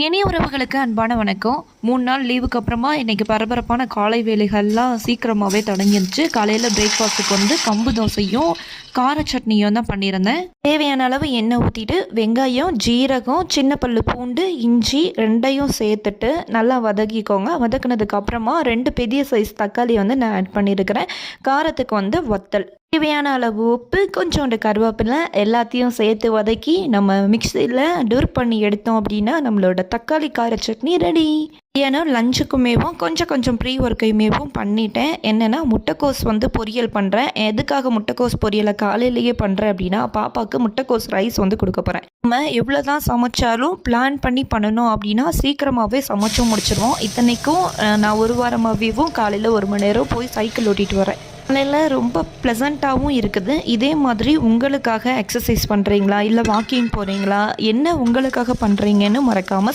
இனிய உறவுகளுக்கு அன்பான வணக்கம். 3 நாள் லீவுக்கு அப்புறமா இன்னைக்கு பரபரப்பான காலை வேலைகள்லாம் சீக்கிரமாகவே தொடங்கிருச்சு. காலையில் பிரேக்ஃபாஸ்ட்டுக்கு கம்பு தோசையும் கார சட்னியும் தான் பண்ணியிருந்தேன். தேவையான அளவு எண்ணெய் ஊற்றிட்டு வெங்காயம், ஜீரகம், சின்ன பல்லு பூண்டு, இஞ்சி 2யும் சேர்த்துட்டு நல்லா வதக்கிக்கோங்க. வதக்குனதுக்கு அப்புறமா 2 பெரிய சைஸ் தக்காளி நான் ஆட் பண்ணியிருக்கிறேன். காரத்துக்கு வத்தல், தேவையான அளவு உப்பு, கொஞ்சோண்டு கருவேப்பிலை எல்லாத்தையும் சேர்த்து வதக்கி நம்ம மிக்சியில் டூர் பண்ணி எடுத்தோம் அப்படின்னா நம்மளோட தக்காளி கார சட்னி ரெடி. ஏன்னா லஞ்சுக்குமேவும் கொஞ்சம் ப்ரீ ஒர்க்கையுமேவும் பண்ணிட்டேன். என்னென்னா முட்டைக்கோஸ் பொரியல் பண்ணுறேன். எதுக்காக முட்டைக்கோஸ் பொரியலை காலையிலேயே பண்ணுறேன் அப்படின்னா பாப்பாவுக்கு முட்டைக்கோஸ் ரைஸ் கொடுக்க போகிறேன். நம்ம எவ்வளோ தான் சமைச்சாலும் பிளான் பண்ணி பண்ணணும் அப்படின்னா சீக்கிரமாகவே சமைச்சும் முடிச்சிடுவோம். இத்தனைக்கும் நான் ஒரு வாரமாகவேவும் காலையில் 1 மணி நேரம் போய் சைக்கிள் ஓட்டிகிட்டு வரேன். காலையில் ரொம்ப ப்ளசண்ட்டாகவும் இருக்குது. இதே மாதிரி உங்களுக்காக எக்ஸசைஸ் பண்ணுறீங்களா, இல்லை வாக்கிங் போகிறீங்களா, என்ன உங்களுக்காக பண்ணுறீங்கன்னு மறக்காமல்